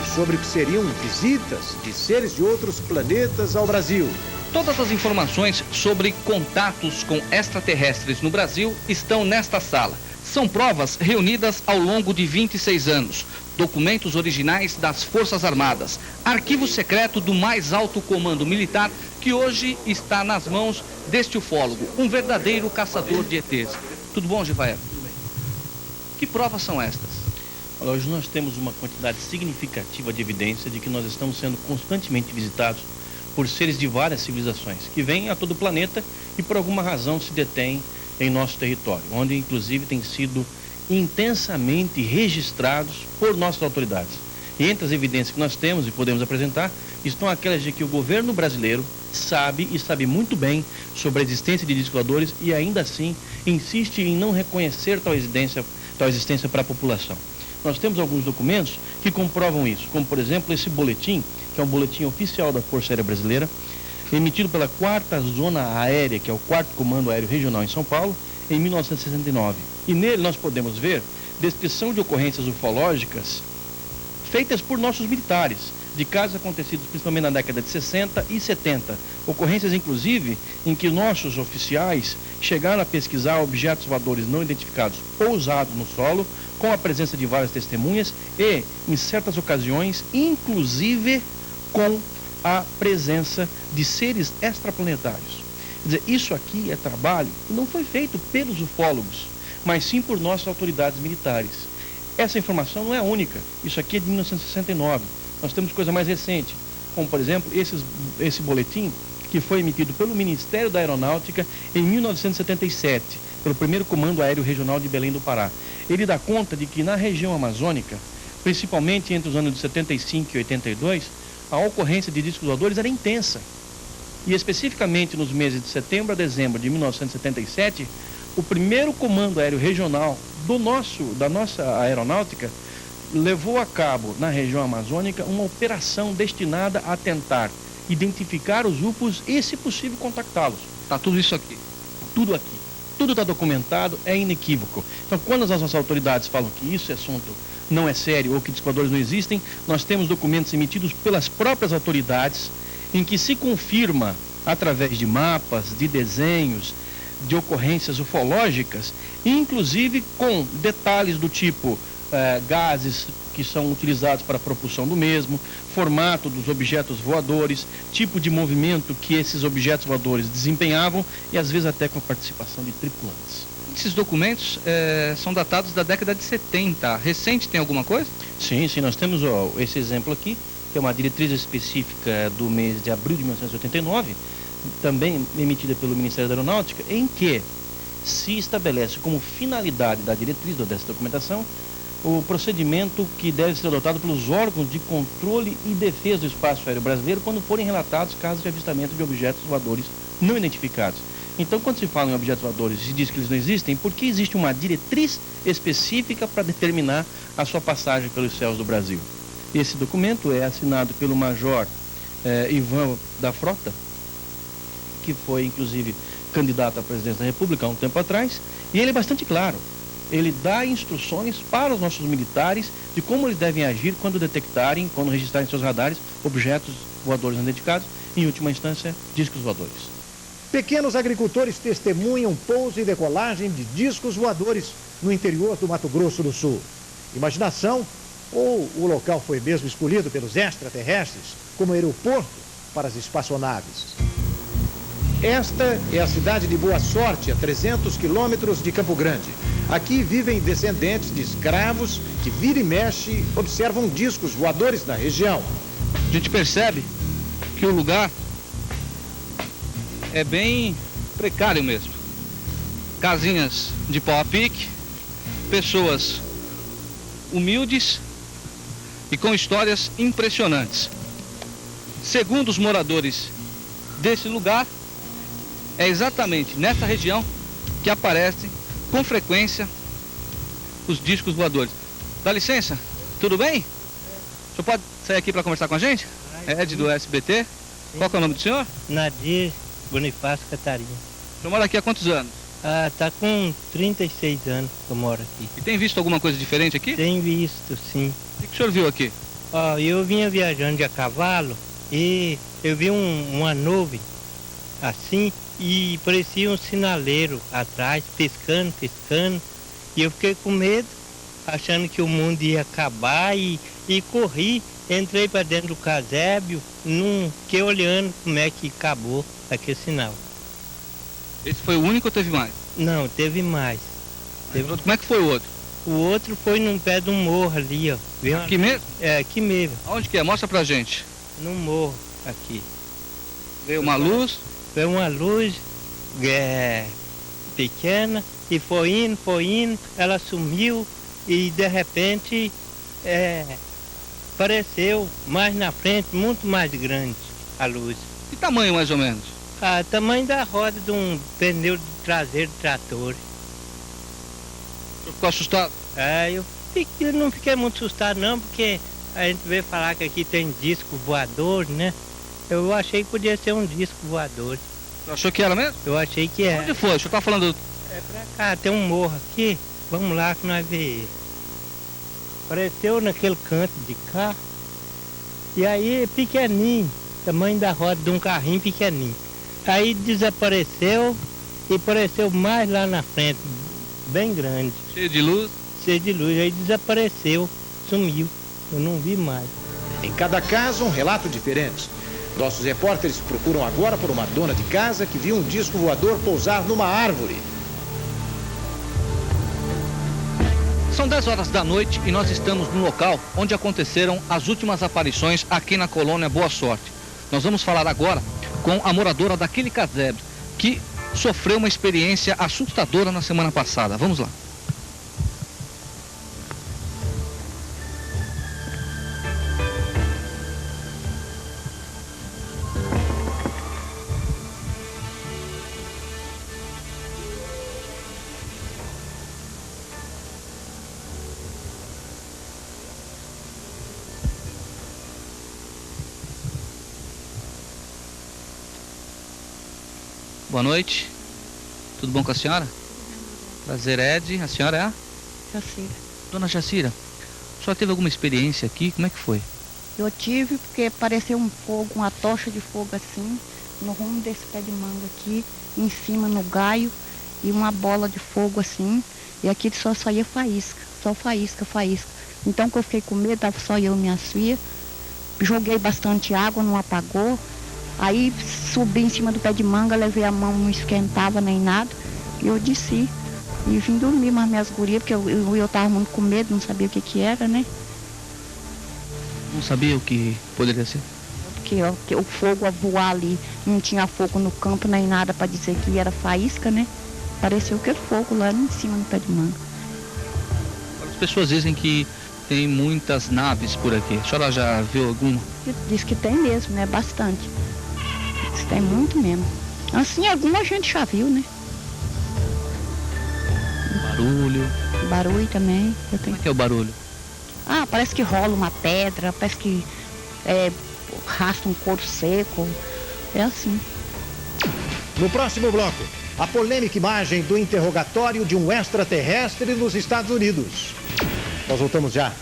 C: e sobre o que seriam visitas de seres de outros planetas ao Brasil.
J: Todas as informações sobre contatos com extraterrestres no Brasil estão nesta sala. São provas reunidas ao longo de 26 anos, documentos originais das Forças Armadas, arquivo secreto do mais alto comando militar que hoje está nas mãos deste ufólogo, um verdadeiro caçador de ETs. Tudo bom, Givael?
N: Tudo bem.
J: Que provas são estas?
N: Olha, hoje nós temos uma quantidade significativa de evidência de que nós estamos sendo constantemente visitados por seres de várias civilizações, que vêm a todo o planeta e por alguma razão se detêm em nosso território, onde inclusive têm sido intensamente registrados por nossas autoridades. E entre as evidências que nós temos e podemos apresentar, estão aquelas de que o governo brasileiro sabe e sabe muito bem sobre a existência de discos voadores e ainda assim insiste em não reconhecer tal existência para a população. Nós temos alguns documentos que comprovam isso, como por exemplo esse boletim, que é um boletim oficial da Força Aérea Brasileira, emitido pela 4ª Zona Aérea, que é o 4º Comando Aéreo Regional em São Paulo, em 1969. E nele nós podemos ver descrição de ocorrências ufológicas feitas por nossos militares, de casos acontecidos principalmente na década de 60 e 70. Ocorrências, inclusive, em que nossos oficiais chegaram a pesquisar objetos voadores não identificados pousados no solo, com a presença de várias testemunhas e, em certas ocasiões, inclusive com a presença de seres extraplanetários. Quer dizer, isso aqui é trabalho que não foi feito pelos ufólogos, mas sim por nossas autoridades militares. Essa informação não é única, isso aqui é de 1969. Nós temos coisa mais recente, como por exemplo esse boletim que foi emitido pelo Ministério da Aeronáutica em 1977, pelo primeiro Comando Aéreo Regional de Belém do Pará. Ele dá conta de que na região amazônica, principalmente entre os anos de 75 e 82, a ocorrência de discos voadores era intensa. E especificamente nos meses de setembro a dezembro de 1977, o primeiro Comando Aéreo Regional da nossa aeronáutica levou a cabo na região amazônica uma operação destinada a tentar identificar os UFOs e, se possível, contactá-los.
J: Está tudo isso aqui?
N: Tudo aqui. Tudo está documentado, é inequívoco. Então, quando as nossas autoridades falam que isso é assunto não é sério ou que discos voadores não existem, nós temos documentos emitidos pelas próprias autoridades em que se confirma, através de mapas, de desenhos, de ocorrências ufológicas, inclusive com detalhes do tipo gases que são utilizados para a propulsão do mesmo, formato dos objetos voadores, tipo de movimento que esses objetos voadores desempenhavam e às vezes até com a participação de tripulantes.
J: Esses documentos são datados da década de 70. Recente tem alguma coisa?
N: Sim, nós temos esse exemplo aqui, que é uma diretriz específica do mês de abril de 1989, também emitida pelo Ministério da Aeronáutica, em que se estabelece como finalidade da diretriz dessa documentação o procedimento que deve ser adotado pelos órgãos de controle e defesa do espaço aéreo brasileiro quando forem relatados casos de avistamento de objetos voadores não identificados. Então, quando se fala em objetos voadores e se diz que eles não existem, porque existe uma diretriz específica para determinar a sua passagem pelos céus do Brasil. Esse documento é assinado pelo Major Ivan da Frota, que foi, inclusive, candidato à presidência da República há um tempo atrás, e ele é bastante claro. Ele dá instruções para os nossos militares de como eles devem agir quando detectarem, quando registrarem seus radares, objetos voadores não identificados, em última instância, discos voadores.
C: Pequenos agricultores testemunham pouso e decolagem de discos voadores no interior do Mato Grosso do Sul. Imaginação ou o local foi mesmo escolhido pelos extraterrestres como aeroporto para as espaçonaves? Esta é a cidade de Boa Sorte, a 300 quilômetros de Campo Grande. Aqui vivem descendentes de escravos que vira e mexe observam discos voadores na região.
J: A gente percebe que o lugar é bem precário mesmo. Casinhas de pau a pique, pessoas humildes e com histórias impressionantes. Segundo os moradores desse lugar, é exatamente nessa região que aparecem com frequência os discos voadores. Dá licença, tudo bem? O senhor pode sair aqui para conversar com a gente? Ed do SBT. Qual que é o nome do senhor?
E: Nadir Bonifácio Catarina.
J: O senhor mora aqui há quantos anos?
E: Tá com 36 anos que eu moro aqui.
J: E tem visto alguma coisa diferente aqui?
E: Tem visto, sim.
J: O que o senhor viu aqui?
E: Eu vinha viajando de a cavalo e eu vi uma nuvem assim e parecia um sinaleiro atrás, piscando, e eu fiquei com medo, achando que o mundo ia acabar e corri, entrei para dentro do casebre, fiquei olhando como é que acabou aquele sinal.
J: Esse foi o único ou teve mais?
E: Não, teve mais.
J: Como é que foi o outro?
E: O outro foi num pé de um morro ali, ó.
J: Aqui mesmo?
E: É, aqui mesmo.
J: Aonde que é? Mostra pra gente.
E: Num morro, aqui.
J: Veio uma luz?
E: Veio uma luz pequena e foi indo, ela sumiu e de repente apareceu mais na frente, muito mais grande a luz.
J: Que tamanho mais ou menos?
E: Tamanho da roda de um pneu traseiro de trator.
J: O senhor ficou assustado?
E: Eu não fiquei muito assustado não, porque a gente veio falar que aqui tem disco voador, né? Eu achei que podia ser um disco voador.
J: Você achou que era mesmo?
E: Eu achei que era.
J: Onde foi? O senhor tá falando...
E: É pra cá, tem um morro aqui. Vamos lá que nós vemos ele. Apareceu naquele canto de cá. E aí, pequenininho. Tamanho da roda de um carrinho pequenininho. Aí desapareceu e apareceu mais lá na frente. Bem grande.
J: Cheio de luz?
E: Cheio de luz. Aí desapareceu, sumiu. Eu não vi mais.
C: Em cada caso, um relato diferente. Nossos repórteres procuram agora por uma dona de casa que viu um disco voador pousar numa árvore.
J: São 10 horas da noite e nós estamos no local onde aconteceram as últimas aparições aqui na colônia Boa Sorte. Nós vamos falar agora com a moradora daquele casebre que sofreu uma experiência assustadora na semana passada. Vamos lá. Boa noite. Tudo bom com a senhora? Prazer, Ed. A senhora é a?
O: Jacira.
J: Dona Jacira, a senhora teve alguma experiência aqui? Como é que foi?
O: Eu tive porque apareceu um fogo, uma tocha de fogo assim, no rumo desse pé de manga aqui, em cima no gaio, e uma bola de fogo assim, e aqui só saía faísca, só faísca, faísca. Então que eu fiquei com medo, tava só eu e minhas filhas, joguei bastante água, não apagou. Aí subi em cima do pé de manga, levei a mão, não esquentava nem nada, e eu desci. E vim dormir, mas minhas gurias, porque eu tava muito com medo, não sabia o que era, né?
J: Não sabia o que poderia ser?
O: Que o fogo a voar ali, não tinha fogo no campo nem nada para dizer que era faísca, né? Pareceu que era fogo lá em cima do pé de manga.
J: As pessoas dizem que tem muitas naves por aqui. A senhora já viu alguma?
O: Diz que tem mesmo, né? Bastante. Diz que tem muito mesmo. Assim, alguma gente já viu, né?
J: Barulho.
O: Barulho também.
J: Como é que é o barulho?
O: Ah, parece que rola uma pedra, parece que arrasta um couro seco. É assim.
C: No próximo bloco, a polêmica imagem do interrogatório de um extraterrestre nos Estados Unidos. Nós voltamos já.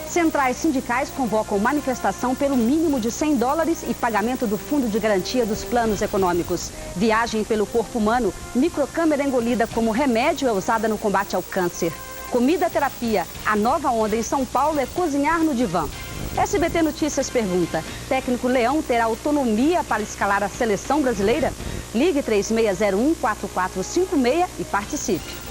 P: Centrais sindicais convocam manifestação pelo mínimo de $100 e pagamento do fundo de garantia dos planos econômicos. Viagem pelo corpo humano, microcâmera engolida como remédio é usada no combate ao câncer. Comida terapia, a nova onda em São Paulo é cozinhar no divã. SBT Notícias pergunta, técnico Leão terá autonomia para escalar a seleção brasileira? Ligue 3601-4456 e participe.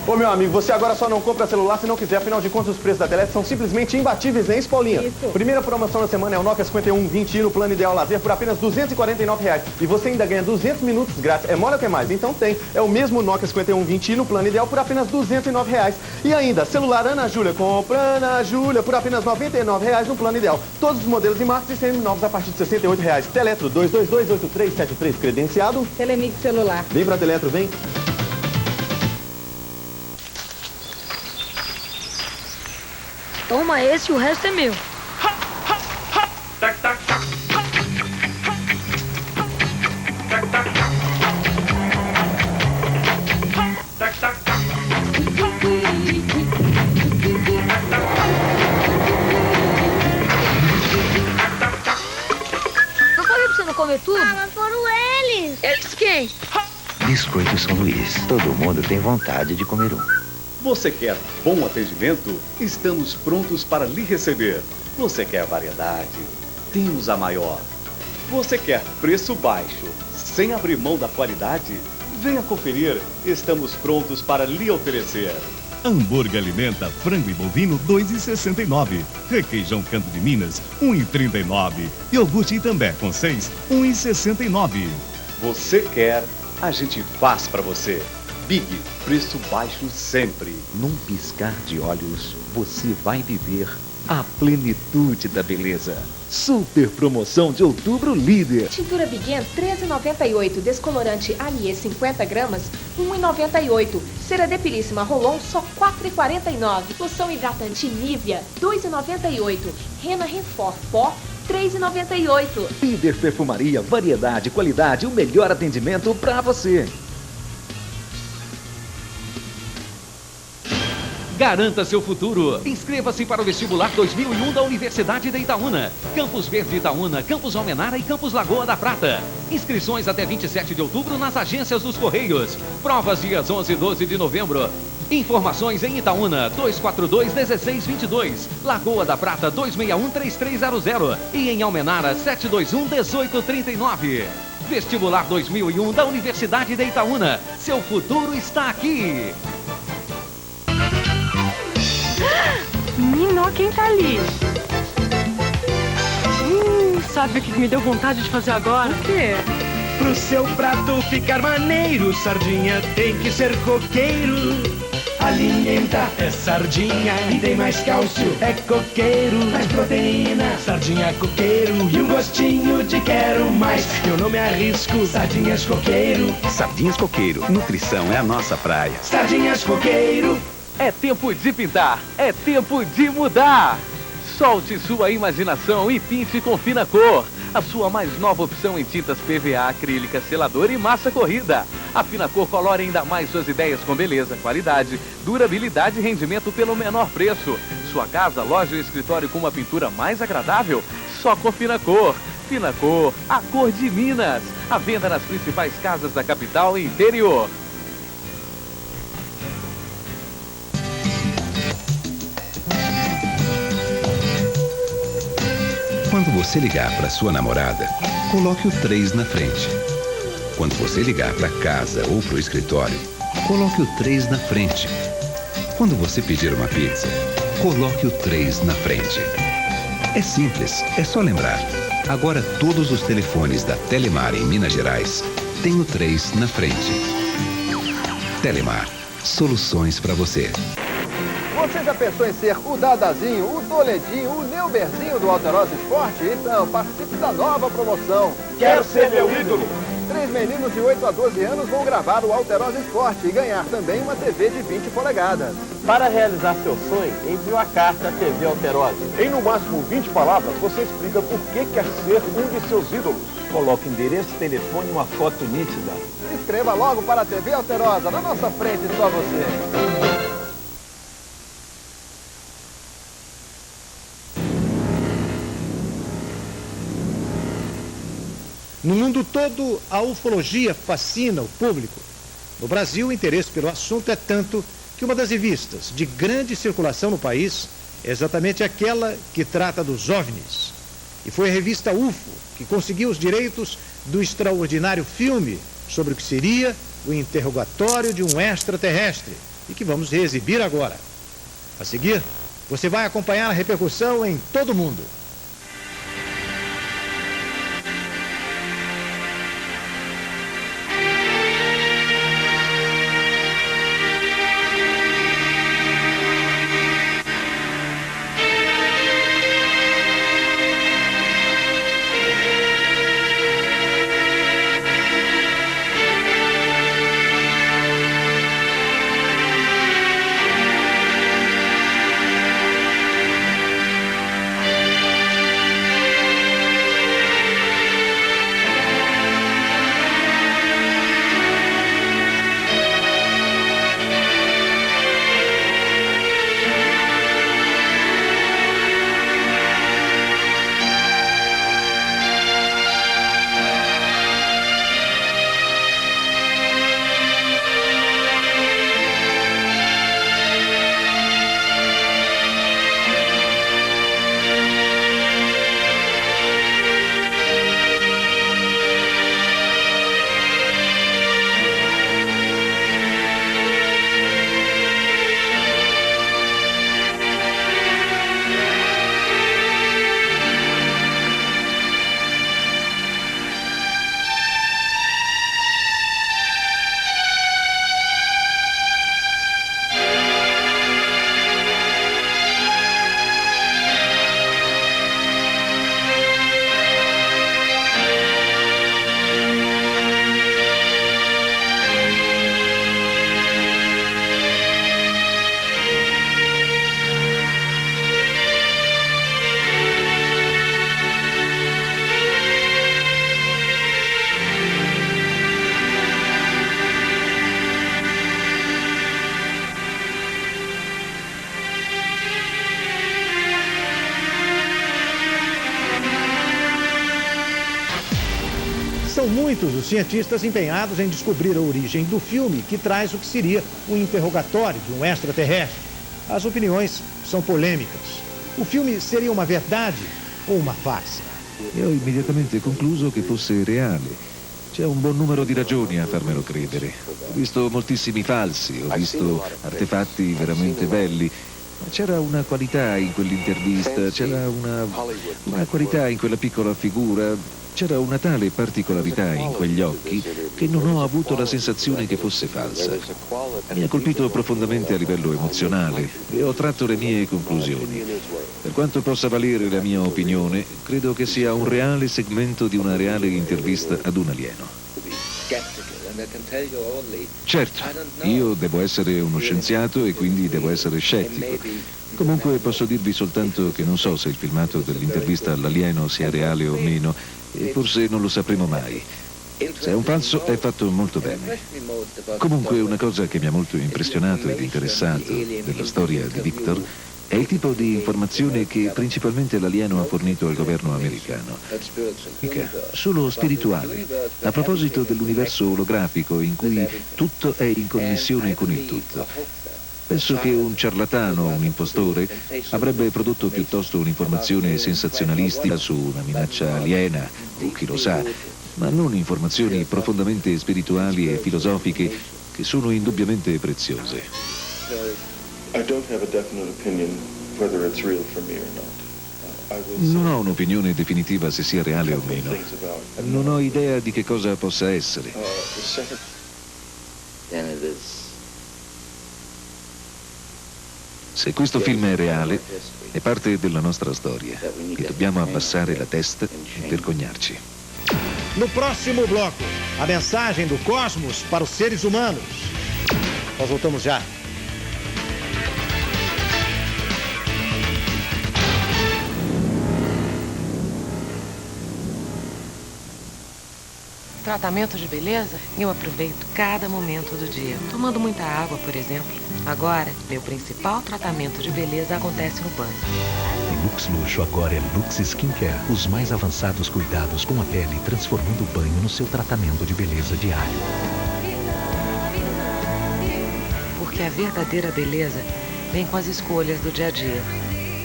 Q: Ô meu amigo, você agora só não compra celular se não quiser, afinal de contas os preços da Telete são simplesmente imbatíveis, hein, Paulinha?
P: Isso.
Q: Primeira promoção da semana é o Nokia 5120i no plano ideal lazer por apenas R$ 249. E você ainda ganha 200 minutos grátis. É mole ou que mais? Então tem. É o mesmo Nokia 5120i no plano ideal por apenas R$ 209. E ainda, celular Ana Júlia, compra Ana Júlia por apenas R$ 99 no plano ideal. Todos os modelos e marcas e seminovos a partir de R$ 68. Teletro 222-8373, credenciado.
P: Telemix celular.
Q: Vem pra Teletro, vem.
R: Toma esse, o resto é meu.
S: Não falei pra você não comer tudo?
R: Ah, mas foram eles.
S: Eles quem?
T: Biscoito São Luís. Todo mundo tem vontade de comer um.
U: Você quer bom atendimento? Estamos prontos para lhe receber. Você quer variedade? Temos a maior. Você quer preço baixo, sem abrir mão da qualidade? Venha conferir. Estamos prontos para lhe oferecer.
V: Hambúrguer Alimenta, frango e bovino, R$ 2,69. Requeijão Canto de Minas, R$ 1,39. Iogurte Itambé com 6, R$ 1,69.
U: Você quer, a gente faz para você. Big, preço baixo sempre.
W: Num piscar de olhos, você vai viver a plenitude da beleza. Super promoção de outubro líder.
X: Tintura Biguien, R$ 13,98. Descolorante Allié, 50 gramas, R$ 1,98. Cera Depilíssima Rolon, só R$ 4,49. Loção hidratante Nivea, R$ 2,98. Rena Renfort Pó, R$ 3,98.
W: Líder Perfumaria, variedade, qualidade, o melhor atendimento pra você.
Y: Garanta seu futuro. Inscreva-se para o vestibular 2001 da Universidade de Itaúna. Campus Verde Itaúna, Campus Almenara e Campus Lagoa da Prata. Inscrições até 27 de outubro nas agências dos Correios. Provas dias 11 e 12 de novembro. Informações em Itaúna, 242-1622, Lagoa da Prata, 261-3300 e em Almenara, 721-1839. Vestibular 2001 da Universidade de Itaúna. Seu futuro está aqui.
A: Menino, quem tá ali? Sabe o que me deu vontade de fazer agora? O quê?
B: Pro seu prato ficar maneiro, sardinha tem que ser coqueiro. Alimenta, é sardinha e tem mais cálcio, é coqueiro, mais proteína. Sardinha coqueiro e um gostinho de quero mais. Eu não me arrisco, sardinhas coqueiro.
G: Sardinhas coqueiro, nutrição é a nossa praia.
B: Sardinhas coqueiro.
Y: É tempo de pintar, é tempo de mudar. Solte sua imaginação e pinte com Finacor, a sua mais nova opção em tintas PVA, acrílica, selador e massa corrida. A Finacor colore ainda mais suas ideias com beleza, qualidade, durabilidade e rendimento pelo menor preço. Sua casa, loja ou escritório com uma pintura mais agradável? Só com Finacor. Finacor, a cor de Minas. À venda nas principais casas da capital e interior.
H: Quando você ligar para sua namorada, coloque o 3 na frente. Quando você ligar para casa ou para o escritório, coloque o 3 na frente. Quando você pedir uma pizza, coloque o 3 na frente. É simples, é só lembrar. Agora todos os telefones da Telemar em Minas Gerais têm o 3 na frente. Telemar, soluções para você.
I: Você já pensou em ser o Dadazinho, o Toledinho, o Neuberzinho do Alterosa Esporte? Então, participe da nova promoção.
Z: Quero ser meu ídolo.
I: 3 meninos de 8 a 12 anos vão gravar o Alterosa Esporte e ganhar também uma TV de 20 polegadas.
Z: Para realizar seu sonho, envie uma carta à TV Alterosa.
I: Em no máximo 20 palavras, você explica por que quer ser um de seus ídolos.
Z: Coloque endereço, telefone e uma foto nítida.
I: Escreva logo para a TV Alterosa, na nossa frente, só você.
C: No mundo todo, a ufologia fascina o público. No Brasil, o interesse pelo assunto é tanto que uma das revistas de grande circulação no país é exatamente aquela que trata dos OVNIs. E foi a revista UFO que conseguiu os direitos do extraordinário filme sobre o que seria o interrogatório de um extraterrestre e que vamos reexibir agora. A seguir, você vai acompanhar a repercussão em todo o mundo. muitos os cientistas empenhados em descobrir a origem do filme que traz o que seria um interrogatório de um extraterrestre. As opiniões são polêmicas. O filme seria uma verdade ou uma farsa?
W: E ho immediatamente concluso che fosse reale. C'è un buon numero di ragioni a farmelo credere. Ho visto moltissimi falsi, ho visto artefatti veramente belli. Ma c'era una qualità in quell'intervista, c'era una qualità in quella piccola figura, c'era una tale particolarità in quegli occhi che non ho avuto la sensazione che fosse falsa. Mi ha colpito profondamente a livello emozionale e ho tratto le mie conclusioni. Per quanto possa valere la mia opinione, credo che sia un reale segmento di una reale intervista ad un alieno. Certo, io devo essere uno scienziato e quindi devo essere scettico. Comunque posso dirvi soltanto che non so se il filmato dell'intervista all'alieno sia reale o meno e forse non lo sapremo mai. Se è un falso è fatto molto bene. Comunque una cosa che mi ha molto impressionato ed interessato della storia di Victor è il tipo di informazione che principalmente l'alieno ha fornito al governo americano. Mica, solo spirituale, a proposito dell'universo olografico in cui tutto è in connessione con il tutto. Penso che un ciarlatano, un impostore, avrebbe prodotto piuttosto un'informazione sensazionalistica su una minaccia aliena, o chi lo sa, ma non informazioni profondamente spirituali e filosofiche che sono indubbiamente preziose. Non ho un'opinione definitiva se sia reale o meno. Non ho idea di che cosa possa essere. Se questo film è reale, è parte della nostra storia e dobbiamo abbassare la testa e vergognarci.
C: No próximo bloco, a mensagem do cosmos para os seres humanos. Nós voltamos já.
A: Tratamento de beleza, eu aproveito cada momento do dia, tomando muita água, por exemplo. Agora, meu principal tratamento de beleza acontece no banho.
D: Lux Luxo agora é Lux Skincare. Os mais avançados cuidados com a pele, transformando o banho no seu tratamento de beleza diário.
A: Porque a verdadeira beleza vem com as escolhas do dia a dia.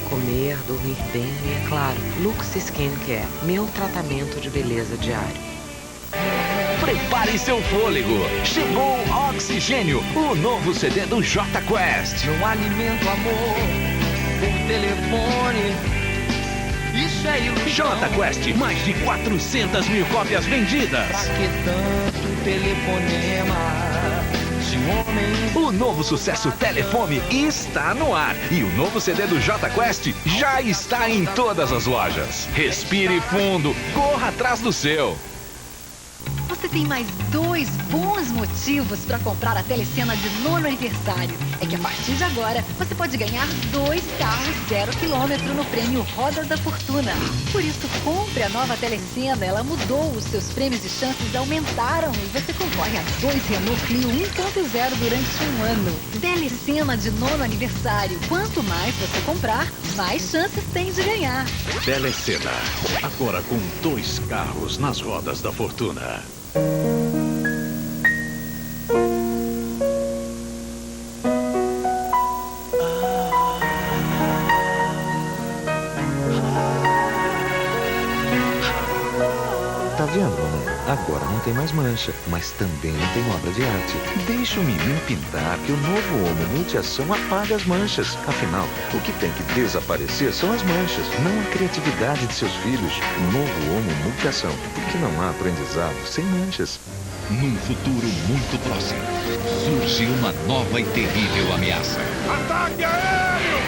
A: Comer, dormir bem e, é claro, Lux Skincare, meu tratamento de beleza diário.
F: Prepare seu fôlego. Chegou Oxigênio, o novo CD do Jota Quest.
K: Não alimento amor por telefone. Isso é ilusão.
F: Jota Quest, mais de 400 mil cópias vendidas.
K: Pra que tanto telefonema? Se um homem...
F: O novo sucesso Telefone está no ar. E o novo CD do Jota Quest já está em todas as lojas. Respire fundo, corra atrás do seu.
L: Você tem mais 2 bons motivos para comprar a telecena de 9º aniversário. É que a partir de agora, você pode ganhar 2 carros 0 km no prêmio Roda da Fortuna. Por isso, compre a nova telecena. Ela mudou, os seus prêmios e chances aumentaram e você concorre a 2 Renault Clio 1.0 durante um ano. Telecena de 9º aniversário. Quanto mais você comprar, mais chances tem de ganhar.
W: Telecena, agora com 2 carros nas rodas da fortuna. Tá vendo, mamãe? Agora não tem mais mancha, mas também não tem obra de arte. Deixa o menino pintar, que o novo Omo Multiação apaga as manchas. Afinal, o que tem que desaparecer são as manchas, não a criatividade de seus filhos. Novo Omo Multiação, porque não há aprendizado sem manchas.
M: Num futuro muito próximo, surge uma nova e terrível ameaça.
B: Ataque aéreo!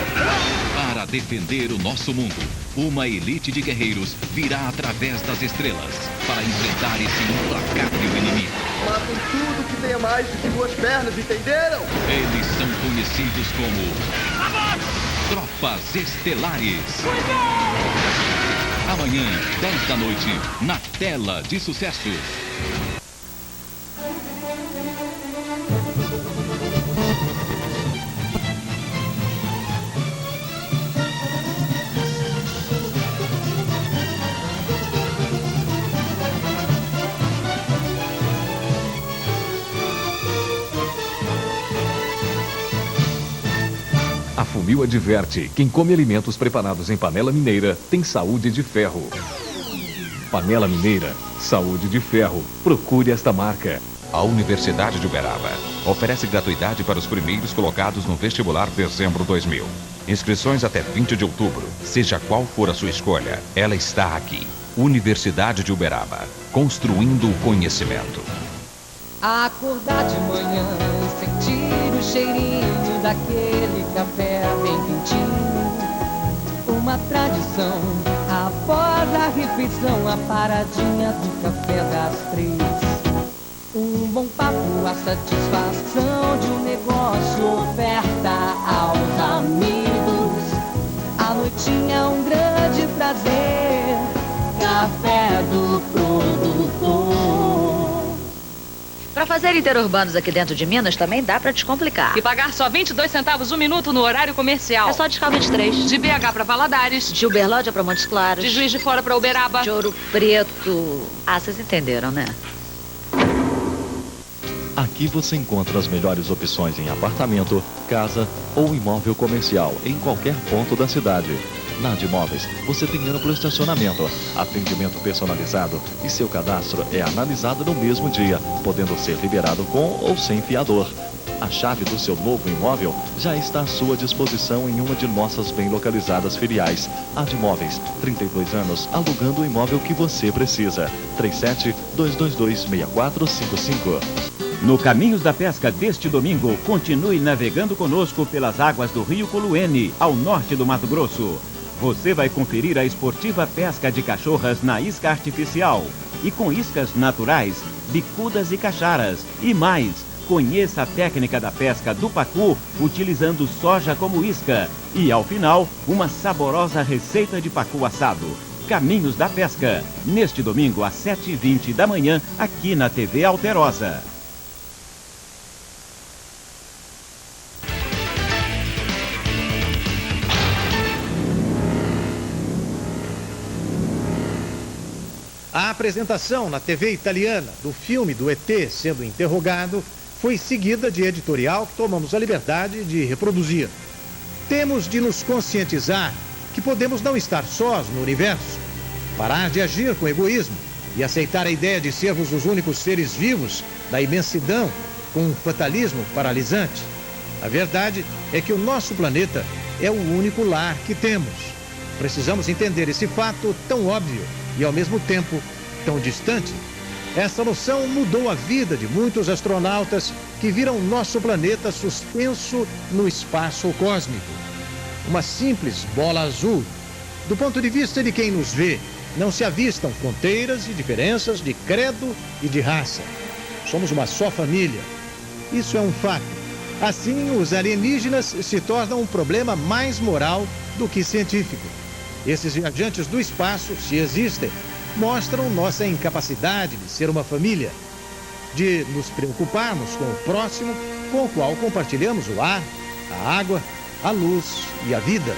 M: Para defender o nosso mundo, uma elite de guerreiros virá através das estrelas para enfrentar esse implacável inimigo.
I: Matam tudo que tenha mais do que 2 pernas, entenderam?
M: Eles são conhecidos como Tropas Estelares. Amanhã, 10 da noite, na tela de sucessos.
F: 2000 adverte: quem come alimentos preparados em panela mineira tem saúde de ferro. Panela Mineira, saúde de ferro. Procure esta marca.
E: A Universidade de Uberaba oferece gratuidade para os primeiros colocados no vestibular dezembro 2000. Inscrições até 20 de outubro. Seja qual for a sua escolha, ela está aqui. Universidade de Uberaba, construindo o conhecimento.
K: Acordar de manhã e sentir o cheirinho daquele café bem quentinho. Uma tradição, após a refeição, a paradinha do café das 3. Um bom papo, a satisfação de um negócio, oferta aos amigos. A noitinha, um grande prazer, café do produtor.
J: Para fazer interurbanos aqui dentro de Minas também dá para descomplicar.
N: E pagar só 22 centavos o minuto no horário comercial.
J: É só discar 23.
N: De BH para Valadares.
J: De Uberlândia para Montes Claros.
N: De Juiz de Fora para Uberaba.
J: De Ouro Preto. Ah, vocês entenderam, né?
O: Aqui você encontra as melhores opções em apartamento, casa ou imóvel comercial em qualquer ponto da cidade. Na Adimóveis, você tem amplo estacionamento, atendimento personalizado e seu cadastro é analisado no mesmo dia, podendo ser liberado com ou sem fiador. A chave do seu novo imóvel já está à sua disposição em uma de nossas bem localizadas filiais. Adimóveis, 32 anos, alugando o imóvel que você precisa. 37-222-6455.
P: No Caminhos da Pesca deste domingo, continue navegando conosco pelas águas do Rio Coluene, ao norte do Mato Grosso. Você vai conferir a esportiva pesca de cachorras na isca artificial e com iscas naturais, bicudas e cacharas. E mais, conheça a técnica da pesca do pacu utilizando soja como isca. E ao final, uma saborosa receita de pacu assado. Caminhos da Pesca, neste domingo às 7h20 da manhã, aqui na TV Alterosa.
C: A apresentação na TV italiana do filme do ET sendo interrogado foi seguida de editorial que tomamos a liberdade de reproduzir. Temos de nos conscientizar que podemos não estar sós no universo, parar de agir com egoísmo e aceitar a ideia de sermos os únicos seres vivos da imensidão com um fatalismo paralisante. A verdade é que o nosso planeta é o único lar que temos. Precisamos entender esse fato tão óbvio e, ao mesmo tempo, tão distante. Essa noção mudou a vida de muitos astronautas que viram nosso planeta suspenso no espaço cósmico. Uma simples bola azul. Do ponto de vista de quem nos vê, não se avistam fronteiras e diferenças de credo e de raça. Somos uma só família. Isso é um fato. Assim, os alienígenas se tornam um problema mais moral do que científico. Esses viajantes do espaço, se existem, mostram nossa incapacidade de ser uma família, de nos preocuparmos com o próximo com o qual compartilhamos o ar, a água, a luz e a vida.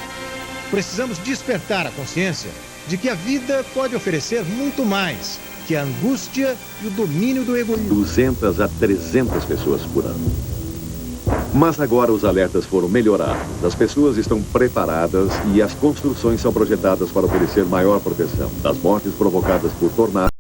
C: Precisamos despertar a consciência de que a vida pode oferecer muito mais que a angústia e o domínio do egoísmo.
U: 200 a 300 pessoas por ano. Mas agora os alertas foram melhorados, as pessoas estão preparadas e as construções são projetadas para oferecer maior proteção das mortes provocadas por tornados.